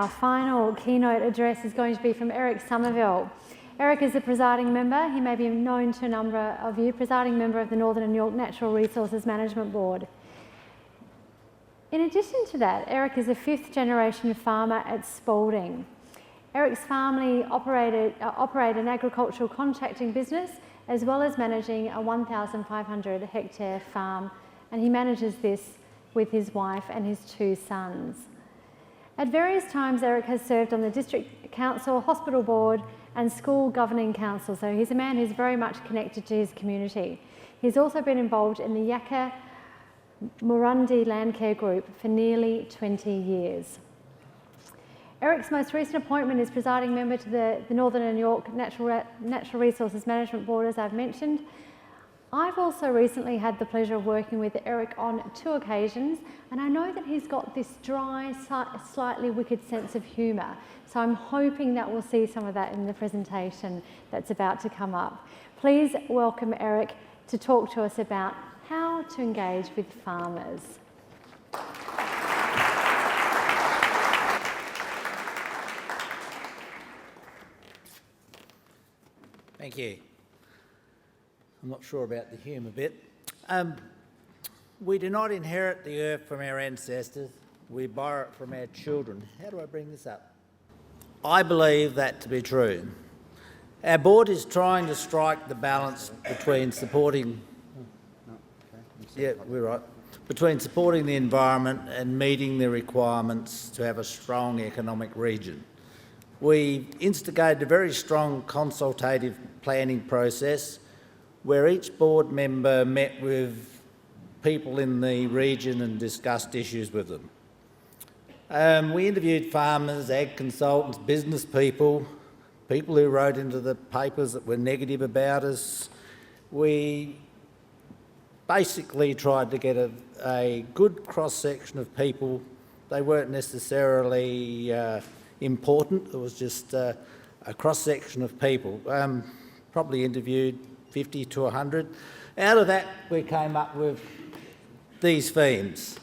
Our final keynote address is going to be from Eric Sommerville. Eric is a presiding member. He may be known to a number of you, presiding member of the Northern and Yorke Natural Resources Management Board. In addition to that, Eric is a fifth-generation farmer at Spalding. Eric's family operate an agricultural contracting business as well as managing a 1,500 hectare farm, and he manages this with his wife and his two sons. At various times, Eric has served on the District Council, Hospital Board and School Governing Council, so he's a man who's very much connected to his community. He's also been involved in the Yorke Landcare group for nearly 20 years. Eric's most recent appointment is presiding member to the Northern and Yorke Natural Resources Management Board, as I've mentioned. I've also recently had the pleasure of working with Eric on 2 occasions, and I know that he's got this dry, slightly wicked sense of humour. So I'm hoping that we'll see some of that in the presentation that's about to come up. Please welcome Eric to talk to us about how to engage with farmers. Thank you. I'm not sure about the humour bit. We do not inherit the earth from our ancestors. We borrow it from our children. How do I bring this up? I believe that to be true. Our board is trying to strike the balance between supporting... Yeah, we're right. Between supporting the environment and meeting the requirements to have a strong economic region. We instigated a very strong consultative planning process where each board member met with people in the region and discussed issues with them. We interviewed farmers, ag consultants, business people, people who wrote into the papers that were negative about us. We basically tried to get a good cross-section of people. They weren't necessarily important, it was just a cross-section of people. Probably interviewed 50 to 100. Out of that, we came up with these themes.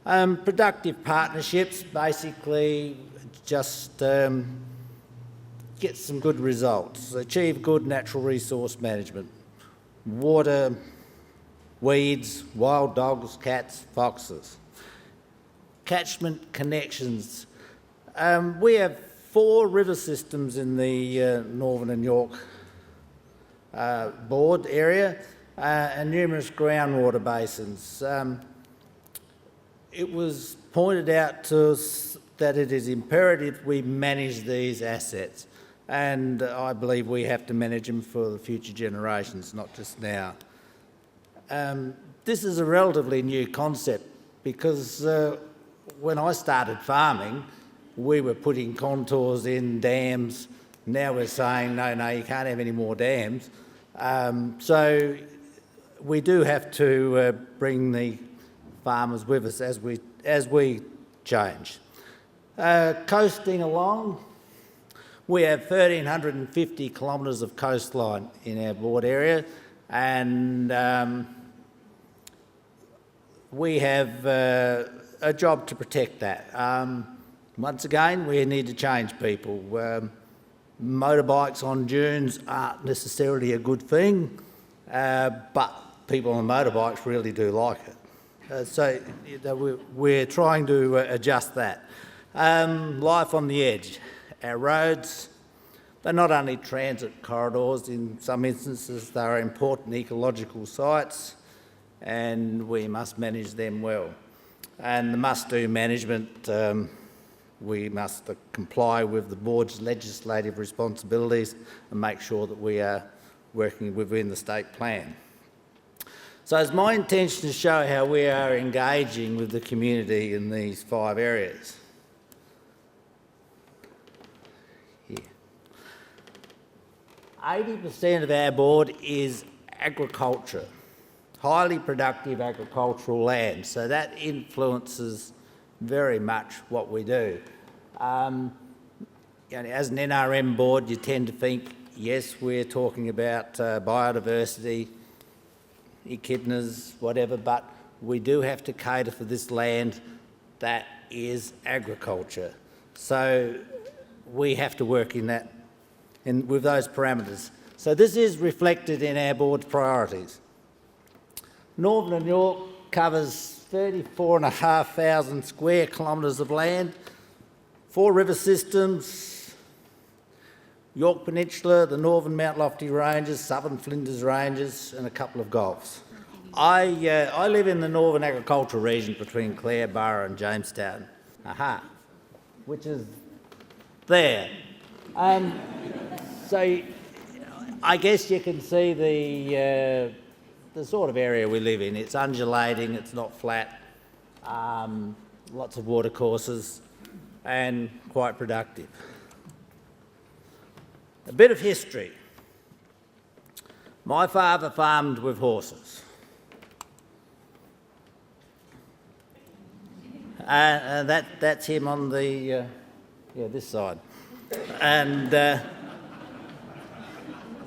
Productive partnerships, basically just get some good results, achieve good natural resource management, water, weeds, wild dogs, cats, foxes. Catchment connections. We have 4 river systems in the Northern and Yorke board area and numerous groundwater basins. It was pointed out to us that it is imperative we manage these assets, and I believe we have to manage them for the future generations, not just now. This is a relatively new concept because when I started farming, we were putting contours in dams. Now we're saying, no, you can't have any more dams. So we do have to bring the farmers with us as we change. Coasting along, we have 1,350 kilometres of coastline in our board area, and we have a job to protect that. Once again, we need to change people. Motorbikes on dunes aren't necessarily a good thing, but people on motorbikes really do like it. So we're trying to adjust that. Life on the edge. Our roads, they're not only transit corridors, in some instances they're important ecological sites, and we must manage them well. And the must-do management, we must comply with the board's legislative responsibilities and make sure that we are working within the state plan. So it's my intention to show how we are engaging with the community in these 5 areas. Here. 80% of our board is agriculture, highly productive agricultural land, so that influences very much what we do. As an NRM board, you tend to think, yes, we're talking about biodiversity, echidnas, whatever, but we do have to cater for this land that is agriculture. So we have to work in that, with those parameters. So this is reflected in our board's priorities. Northern and Yorke covers 34,500 square kilometres of land, 4 river systems, Yorke Peninsula, the Northern Mount Lofty Ranges, Southern Flinders Ranges, and a couple of gulfs. I live in the Northern Agricultural Region between Clare, Borough and Jamestown, which is there. So I guess you can see the sort of area we live in. It's undulating, it's not flat, lots of water courses and quite productive. A bit of history. My father farmed with horses. And that's him on the, this side. And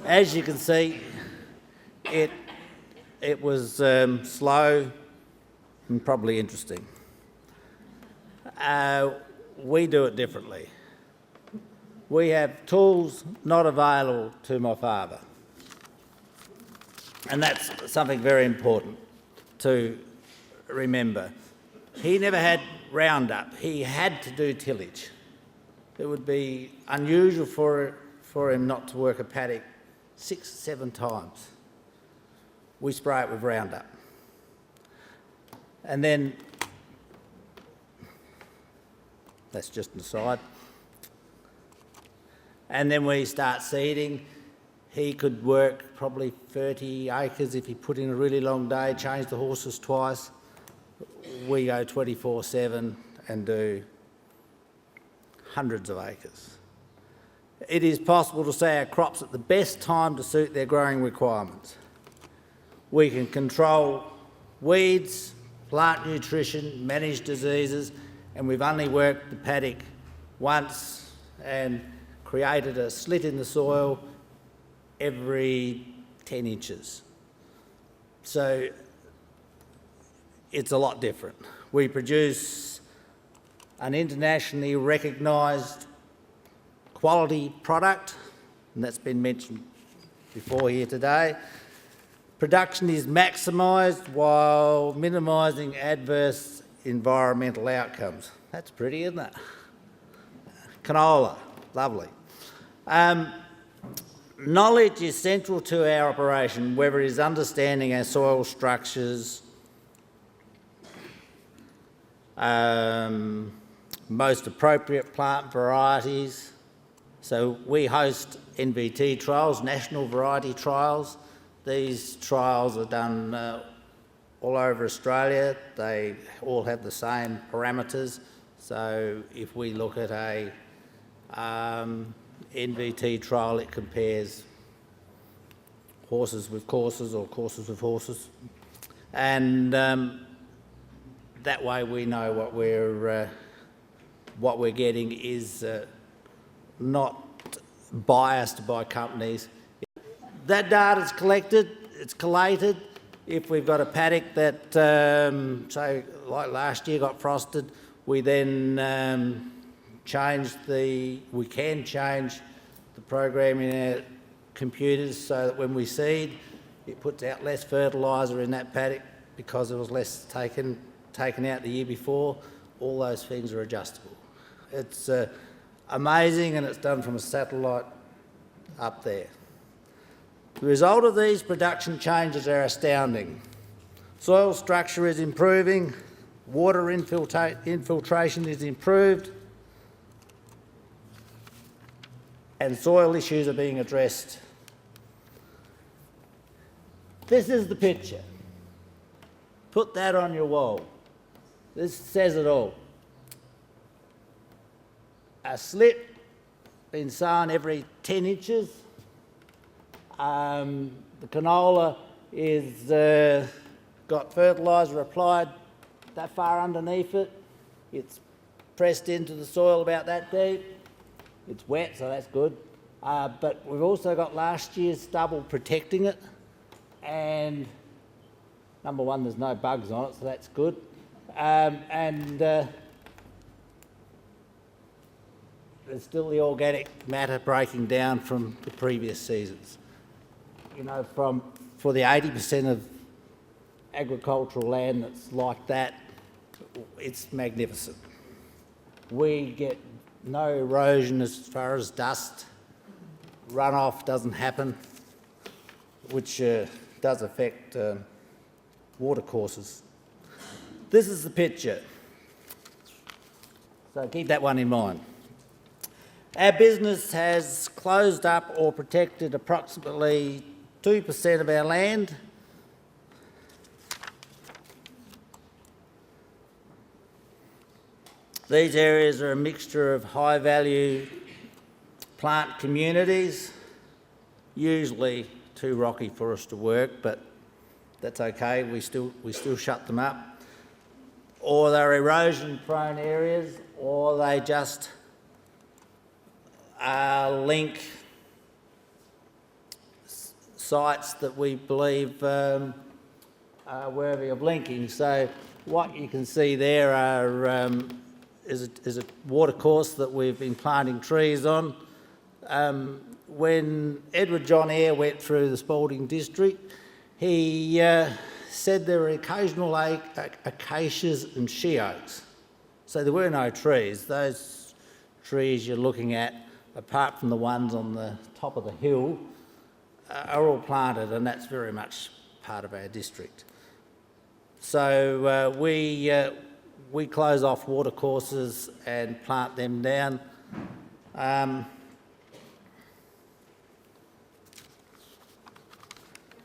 as you can see, it was slow and probably interesting. We do it differently. We have tools not available to my father. And that's something very important to remember. He never had Roundup. He had to do tillage. It would be unusual for him not to work a paddock 6, 7 times. We spray it with Roundup. And then, that's just an aside. And then we start seeding. He could work probably 30 acres if he put in a really long day, change the horses twice. We go 24/7 and do hundreds of acres. It is possible to say our crops at the best time to suit their growing requirements. We can control weeds, plant nutrition, manage diseases, and we've only worked the paddock once and created a slit in the soil every 10 inches. So it's a lot different. We produce an internationally recognised quality product, and that's been mentioned before here today. Production is maximised while minimising adverse environmental outcomes. That's pretty, isn't it? Canola, lovely. Knowledge is central to our operation, whether it is understanding our soil structures, most appropriate plant varieties. So we host NVT trials, national variety trials. These trials are done all over Australia. They all have the same parameters. So if we look at a NVT trial, it compares horses with courses or courses with horses. And that way we know what we're getting is not biased by companies. That data is collected, it's collated. If we've got a paddock that, say, like last year got frosted, we then we can change the program in our computers so that when we seed, it puts out less fertiliser in that paddock because there was less taken out the year before. All those things are adjustable. It's amazing, and it's done from a satellite up there. The result of these production changes are astounding. Soil structure is improving, water infiltration is improved, and soil issues are being addressed. This is the picture. Put that on your wall. This says it all. A slit been sown every 10 inches. The canola is got fertiliser applied that far underneath it. It's pressed into the soil about that deep. It's wet, so that's good. But we've also got last year's stubble protecting it. And number one, there's no bugs on it, so that's good. there's still the organic matter breaking down from the previous seasons. You know, for the 80% of agricultural land that's like that, it's magnificent. We get no erosion as far as dust. Runoff doesn't happen, which does affect watercourses. This is the picture, so keep that one in mind. Our business has closed up or protected approximately 2% of our land. These areas are a mixture of high-value plant communities, usually too rocky for us to work, but that's okay, we still shut them up. Or they're erosion-prone areas, or they just link sites that we believe are worthy of linking. So what you can see there is a watercourse that we've been planting trees on. When Edward John Eyre went through the Spalding district, he said there were occasional acacias and she oaks. So there were no trees. Those trees you're looking at, apart from the ones on the top of the hill, are all planted, and that's very much part of our district. So we close off watercourses and plant them down.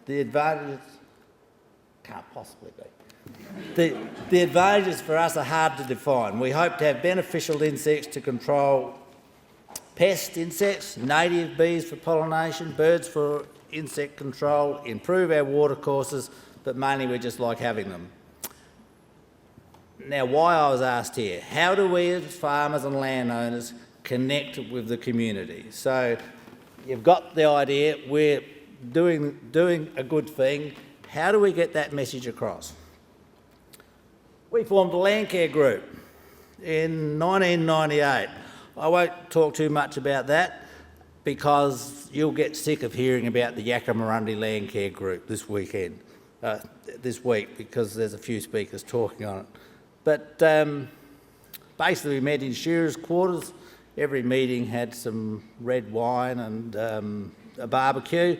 The advantages can't possibly be. The advantages for us are hard to define. We hope to have beneficial insects to control pest insects, native bees for pollination, birds for insect control, improve our watercourses, but mainly we just like having them. Now, why I was asked here, how do we as farmers and landowners connect with the community? So you've got the idea, we're doing a good thing. How do we get that message across? We formed a Landcare group in 1998. I won't talk too much about that because you'll get sick of hearing about the Yakamarundi Landcare group this week, because there's a few speakers talking on it. But basically we met in shearers' quarters. Every meeting had some red wine and a barbecue,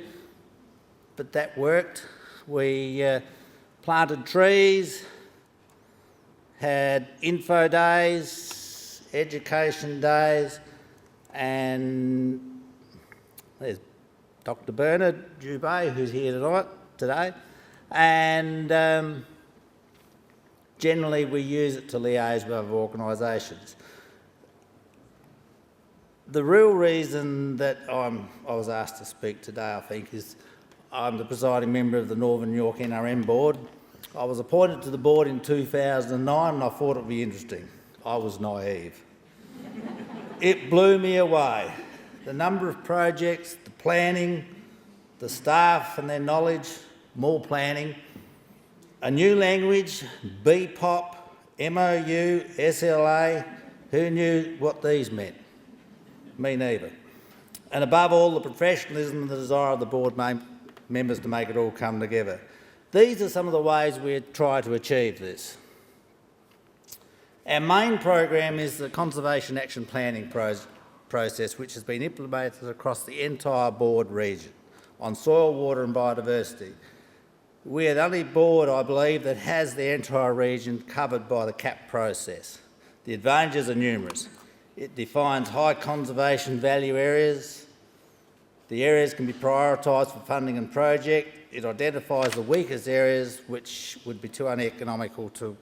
but that worked. We planted trees, had info days, education days, and there's Dr. Bernard Dubé, who's here today, and generally we use it to liaise with other organisations. The real reason that I was asked to speak today, I think, is I'm the presiding member of the Northern Yorke NRM board. I was appointed to the board in 2009 and I thought it would be interesting. I was naive. It blew me away. The number of projects, the planning, the staff and their knowledge, more planning, a new language, BPOP, MOU, SLA, who knew what these meant? Me neither. And above all, the professionalism and the desire of the board members to make it all come together. These are some of the ways we try to achieve this. Our main program is the Conservation Action Planning process, which has been implemented across the entire board region on soil, water and biodiversity. We are the only board, I believe, that has the entire region covered by the CAP process. The advantages are numerous. It defines high conservation value areas. The areas can be prioritised for funding and project. It identifies the weakest areas which would be too uneconomical to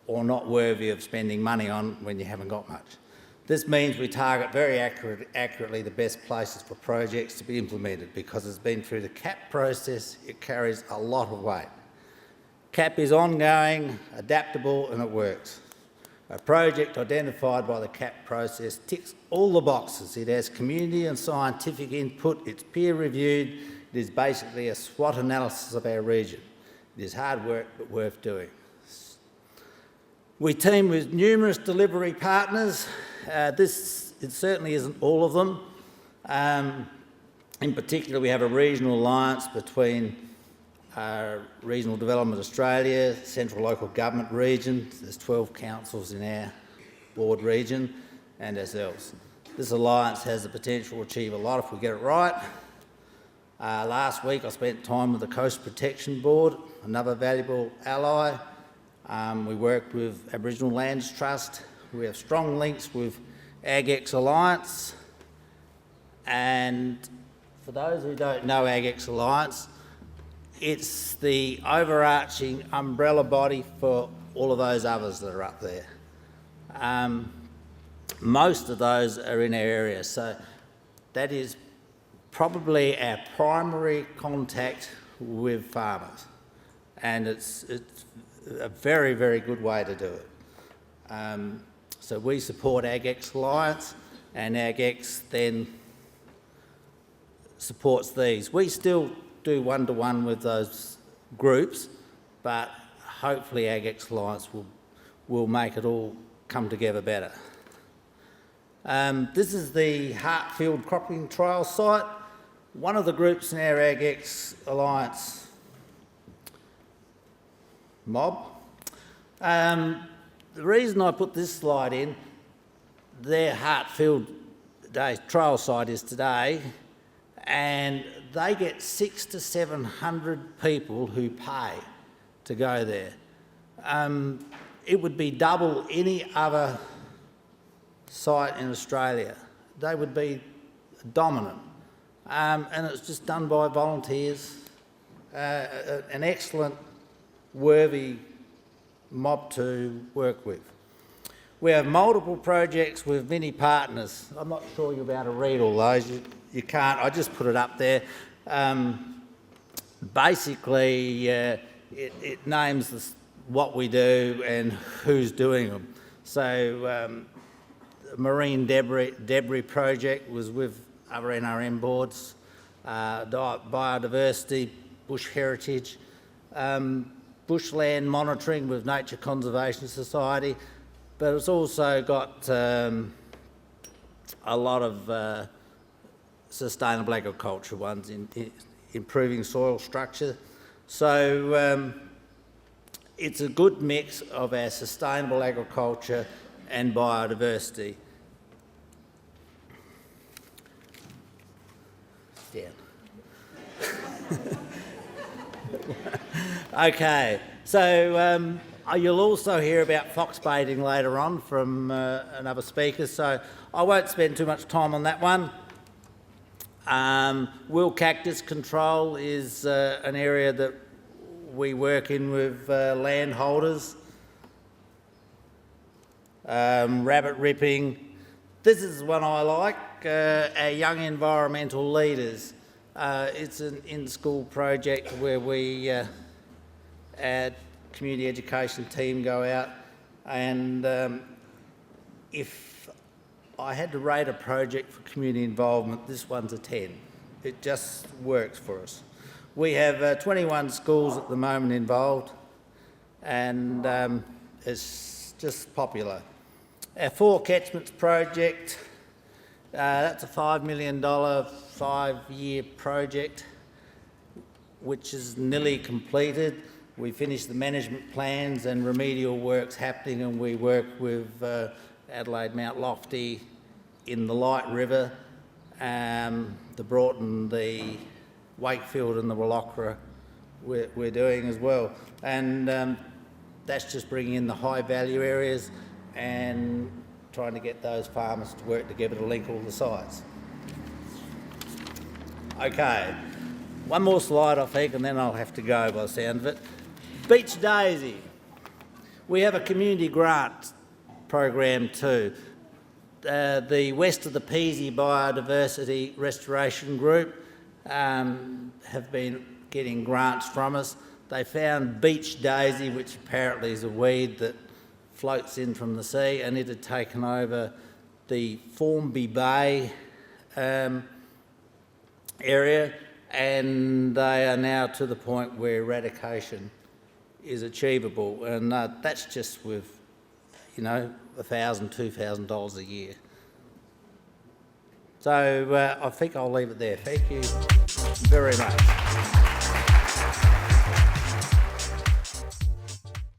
or not worthy of spending money on when you haven't got much. This means we target very accurately the best places for projects to be implemented because it's been through the CAP process, it carries a lot of weight. CAP is ongoing, adaptable and it works. A project identified by the CAP process ticks all the boxes. It has community and scientific input, it's peer reviewed, it is basically a SWOT analysis of our region. It is hard work but worth doing. We team with numerous delivery partners. This it certainly isn't all of them. In particular, we have a regional alliance between Regional Development Australia, Central Local Government region. There's 12 councils in our board region, and ourselves. This alliance has the potential to achieve a lot if we get it right. Last week I spent time with the Coast Protection Board, another valuable ally. We work with Aboriginal Lands Trust. We have strong links with AgX Alliance. And for those who don't know AgX Alliance, it's the overarching umbrella body for all of those others that are up there. Most of those are in our area, so that is probably our primary contact with farmers, and it's a very, very good way to do it. So we support AgX Alliance, and AgX then supports these. We still do one-to-one with those groups, but hopefully AgX Alliance will make it all come together better. This is the Hartfield cropping trial site. One of the groups in our AgX Alliance mob. The reason I put this slide in, their Hartfield trial site is today, and they get 600 to 700 people who pay to go there. It would be double any other site in Australia. They would be dominant. And it's just done by volunteers. An excellent, worthy mob to work with. We have multiple projects with many partners. I'm not sure you're about to read all those. You can't. I just put it up there. Basically, it names what we do and who's doing them. So, Marine Debris Project was with other NRM boards, biodiversity, bush heritage, bushland monitoring with Nature Conservation Society, but it's also got a lot of sustainable agriculture ones in improving soil structure. So it's a good mix of our sustainable agriculture and biodiversity. Down. Okay, so you'll also hear about fox baiting later on from another speaker, so I won't spend too much time on that one. Wild cactus control is an area that we work in with landholders. Rabbit ripping. This is one I like, our young environmental leaders. It's an in-school project where we, our community education team go out, and if I had to rate a project for community involvement, this one's a 10. It just works for us. We have 21 schools at the moment involved, and it's just popular. Our 4 catchments project, that's a $5 million 5-year project, which is nearly completed. We finished the management plans and remedial works happening, and we work with Adelaide Mount Lofty in the Light River, the Broughton, the Wakefield and the Waikerie we're doing as well. And that's just bringing in the high value areas and trying to get those farmers to work together to link all the sites. Okay, one more slide I think, and then I'll have to go by the sound of it. Beach Daisy. We have a community grant program too. The West of the Peasy Biodiversity Restoration Group have been getting grants from us. They found beach daisy, which apparently is a weed that floats in from the sea, and it had taken over the Formby Bay area, and they are now to the point where eradication is achievable, and that's just with, $1,000, $2,000 a year. So I think I'll leave it there. Thank you very much.